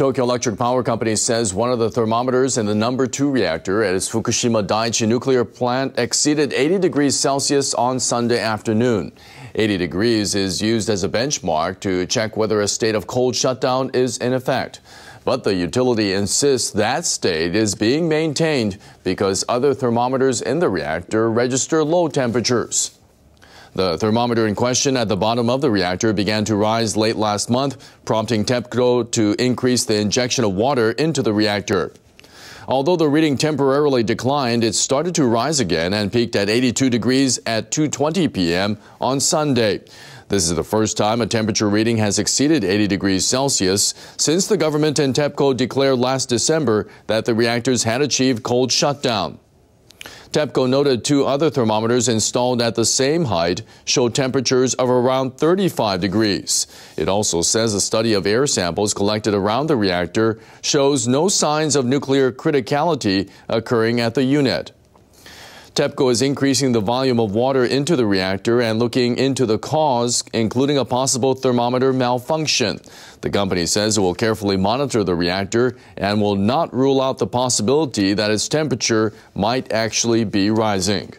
Tokyo Electric Power Company says one of the thermometers in the number 2 reactor at its Fukushima Daiichi nuclear plant exceeded 80 degrees Celsius on Sunday afternoon. 80 degrees is used as a benchmark to check whether a state of cold shutdown is in effect. But the utility insists that state is being maintained because other thermometers in the reactor register low temperatures. The thermometer in question at the bottom of the reactor began to rise late last month, prompting TEPCO to increase the injection of water into the reactor. Although the reading temporarily declined, it started to rise again and peaked at 82 degrees at 2:20 p.m. on Sunday. This is the first time a temperature reading has exceeded 80 degrees Celsius since the government and TEPCO declared last December that the reactors had achieved cold shutdown. TEPCO noted 2 other thermometers installed at the same height showed temperatures of around 35 degrees. It also says a study of air samples collected around the reactor shows no signs of nuclear criticality occurring at the unit. TEPCO is increasing the volume of water into the reactor and looking into the cause, including a possible thermometer malfunction. The company says it will carefully monitor the reactor and will not rule out the possibility that its temperature might actually be rising.